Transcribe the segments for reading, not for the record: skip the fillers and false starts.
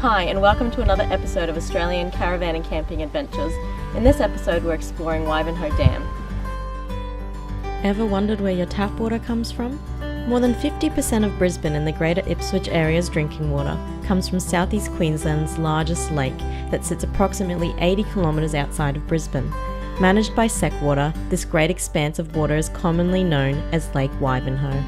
Hi, and welcome to another episode of Australian Caravan and Camping Adventures. In this episode, we're exploring Wivenhoe Dam. Ever wondered where your tap water comes from? More than 50% of Brisbane and the greater Ipswich area's drinking water comes from southeast Queensland's largest lake that sits approximately 80 kilometres outside of Brisbane. Managed by Seqwater, this great expanse of water is commonly known as Lake Wivenhoe.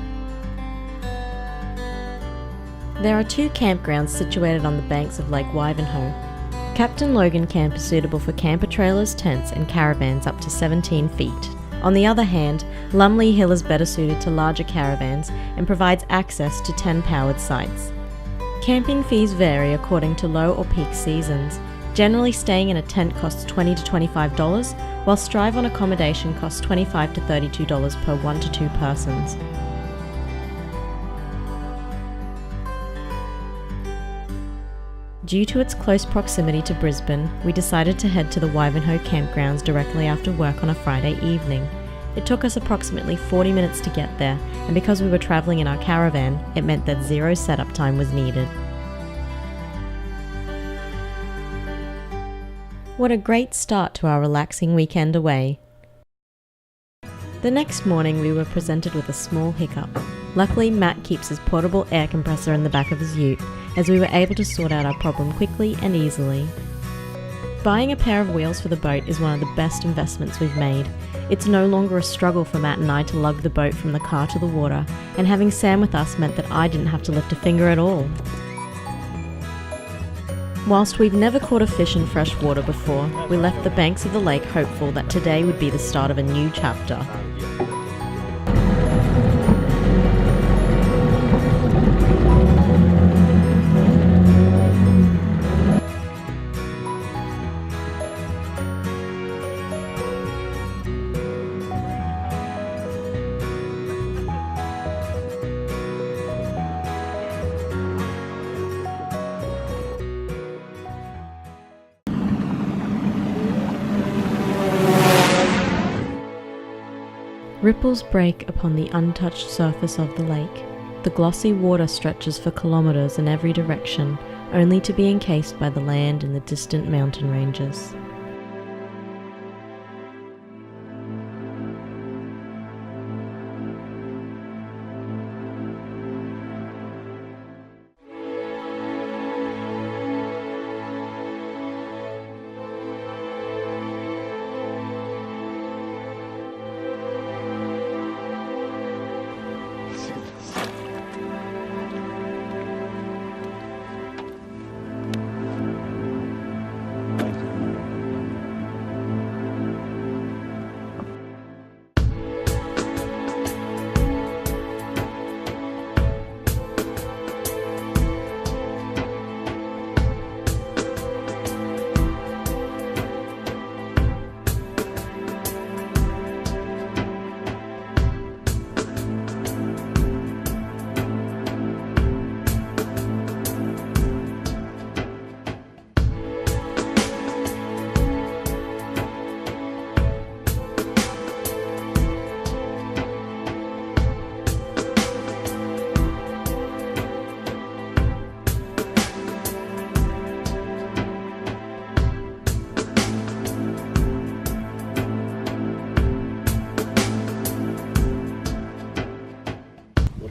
There are two campgrounds situated on the banks of Lake Wivenhoe. Captain Logan Camp is suitable for camper trailers, tents and caravans up to 17 feet. On the other hand, Lumley Hill is better suited to larger caravans and provides access to 10 powered sites. Camping fees vary according to low or peak seasons. Generally, staying in a tent costs $20 to $25, while Strive-on accommodation costs $25 to $32 per 1 to 2 persons. Due to its close proximity to Brisbane, we decided to head to the Wivenhoe campgrounds directly after work on a Friday evening. It took us approximately 40 minutes to get there, and because we were travelling in our caravan, it meant that zero setup time was needed. What a great start to our relaxing weekend away. The next morning we were presented with a small hiccup. Luckily, Matt keeps his portable air compressor in the back of his ute, as we were able to sort out our problem quickly and easily. Buying a pair of wheels for the boat is one of the best investments we've made. It's no longer a struggle for Matt and I to lug the boat from the car to the water, and having Sam with us meant that I didn't have to lift a finger at all. Whilst we've never caught a fish in fresh water before, we left the banks of the lake hopeful that today would be the start of a new chapter. Ripples break upon the untouched surface of the lake. The glossy water stretches for kilometres in every direction, only to be encased by the land in the distant mountain ranges.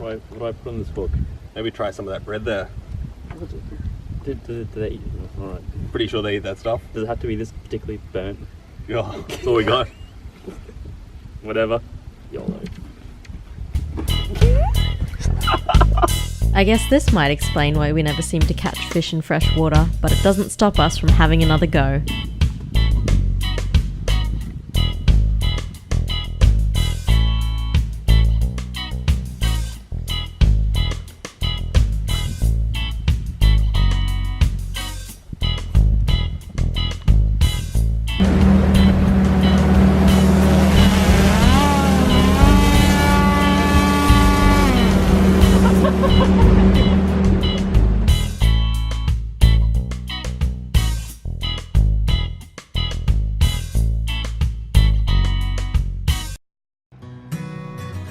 What do I put on this hook? Maybe try some of that bread there. Do they eat it? Alright. Pretty sure they eat that stuff. Does it have to be this particularly burnt? Yeah, that's all we got. Whatever. YOLO. I guess this might explain why we never seem to catch fish in fresh water, but it doesn't stop us from having another go.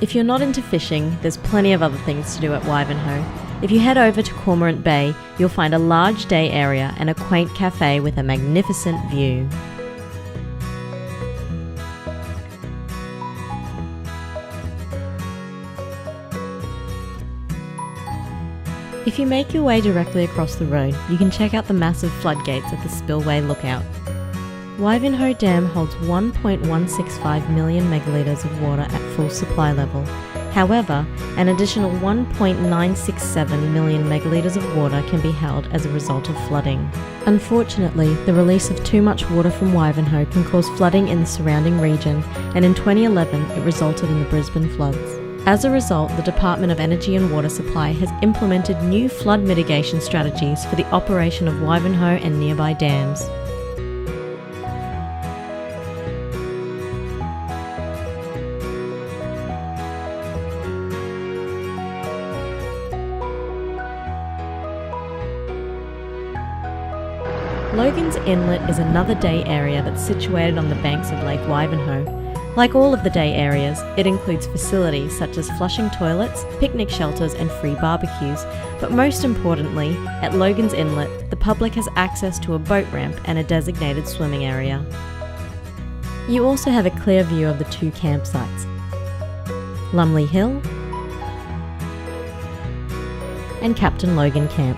If you're not into fishing, there's plenty of other things to do at Wivenhoe. If you head over to Cormorant Bay, you'll find a large day area and a quaint cafe with a magnificent view. If you make your way directly across the road, you can check out the massive floodgates at the Spillway Lookout. Wivenhoe Dam holds 1.165 million megalitres of water at full supply level. However, an additional 1.967 million megalitres of water can be held as a result of flooding. Unfortunately, the release of too much water from Wivenhoe can cause flooding in the surrounding region, and in 2011 it resulted in the Brisbane floods. As a result, the Department of Energy and Water Supply has implemented new flood mitigation strategies for the operation of Wivenhoe and nearby dams. Logan's Inlet is another day area that's situated on the banks of Lake Wivenhoe. Like all of the day areas, it includes facilities such as flushing toilets, picnic shelters and free barbecues, but most importantly, at Logan's Inlet, the public has access to a boat ramp and a designated swimming area. You also have a clear view of the two campsites, Lumley Hill and Captain Logan Camp.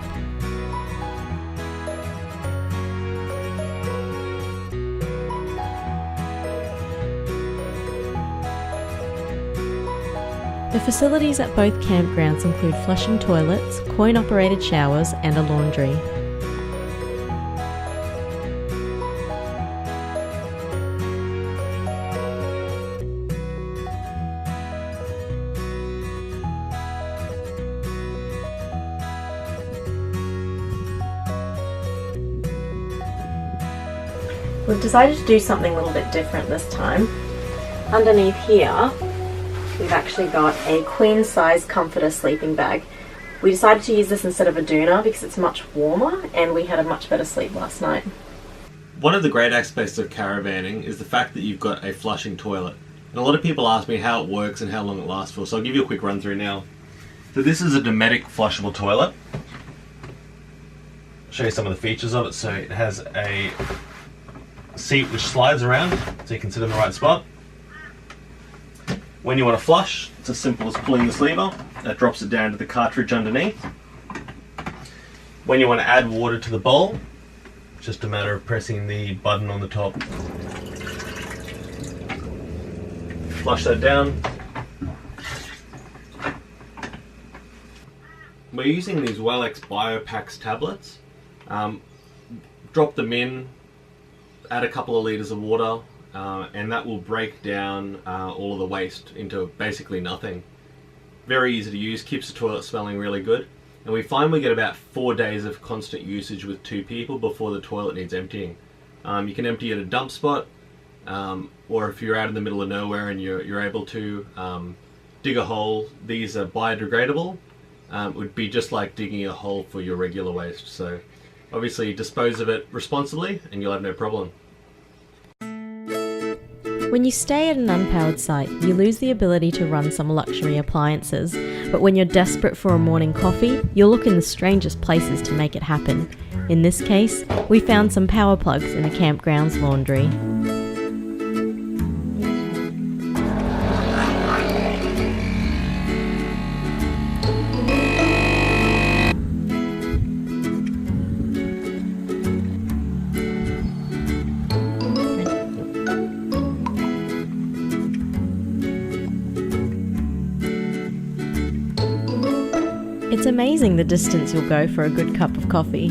The facilities at both campgrounds include flushing toilets, coin-operated showers and a laundry. We've decided to do something a little bit different this time. Underneath here, we've actually got a queen-size comforter sleeping bag. We decided to use this instead of a doona because it's much warmer and we had a much better sleep last night. One of the great aspects of caravanning is the fact that you've got a flushing toilet. And a lot of people ask me how it works and how long it lasts for, so I'll give you a quick run through now. So this is a Dometic flushable toilet. I'll show you some of the features of it. So it has a seat which slides around so you can sit in the right spot. When you want to flush, it's as simple as pulling this lever. That drops it down to the cartridge underneath. When you want to add water to the bowl, it's just a matter of pressing the button on the top. Flush that down. We're using these Wellex BioPax tablets. Drop them in, add a couple of litres of water, and that will break down all of the waste into basically nothing. Very easy to use, keeps the toilet smelling really good, and we find we get about 4 days of constant usage with 2 people before the toilet needs emptying. You can empty at a dump spot, or if you're out in the middle of nowhere and you're able to dig a hole. These are biodegradable. It would be just like digging a hole for your regular waste, so obviously dispose of it responsibly and you'll have no problem. When you stay at an unpowered site, you lose the ability to run some luxury appliances, but when you're desperate for a morning coffee, you'll look in the strangest places to make it happen. In this case, we found some power plugs in the campground's laundry. It's amazing the distance you'll go for a good cup of coffee.